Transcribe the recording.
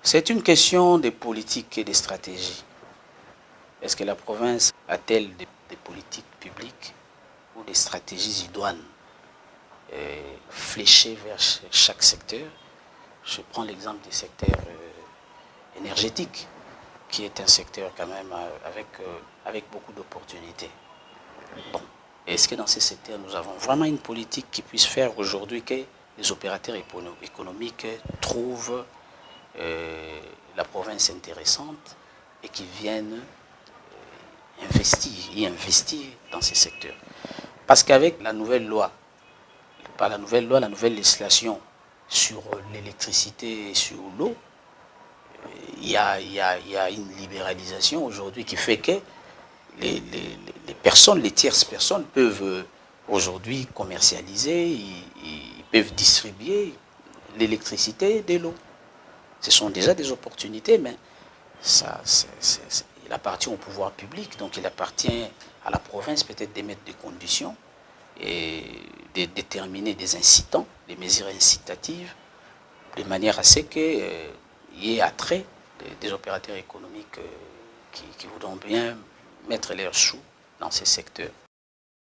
C'est une question de politique et de stratégie. Est-ce que la province a-t-elle des politiques publiques ou des stratégies idoines fléchées vers chaque secteur? Je prends l'exemple du secteur énergétique, qui est un secteur quand même avec beaucoup d'opportunités. Bon. Est-ce que dans ces secteurs, nous avons vraiment une politique qui puisse faire aujourd'hui que les opérateurs économiques trouvent la province intéressante et qui viennent investir dans ces secteurs? Parce qu'avec la nouvelle loi, la nouvelle législation sur l'électricité et sur l'eau, il y a une libéralisation aujourd'hui qui fait que les personnes, les tierces personnes peuvent aujourd'hui commercialiser, ils peuvent distribuer l'électricité et l'eau. Ce sont déjà des opportunités, mais ça, il appartient au pouvoir public, donc il appartient à la province peut-être d'émettre des conditions et de déterminer des incitants, des mesures incitatives, de manière à ce qu'il y ait attrait des opérateurs économiques qui voudront bien mettre leurs sous dans ces secteurs.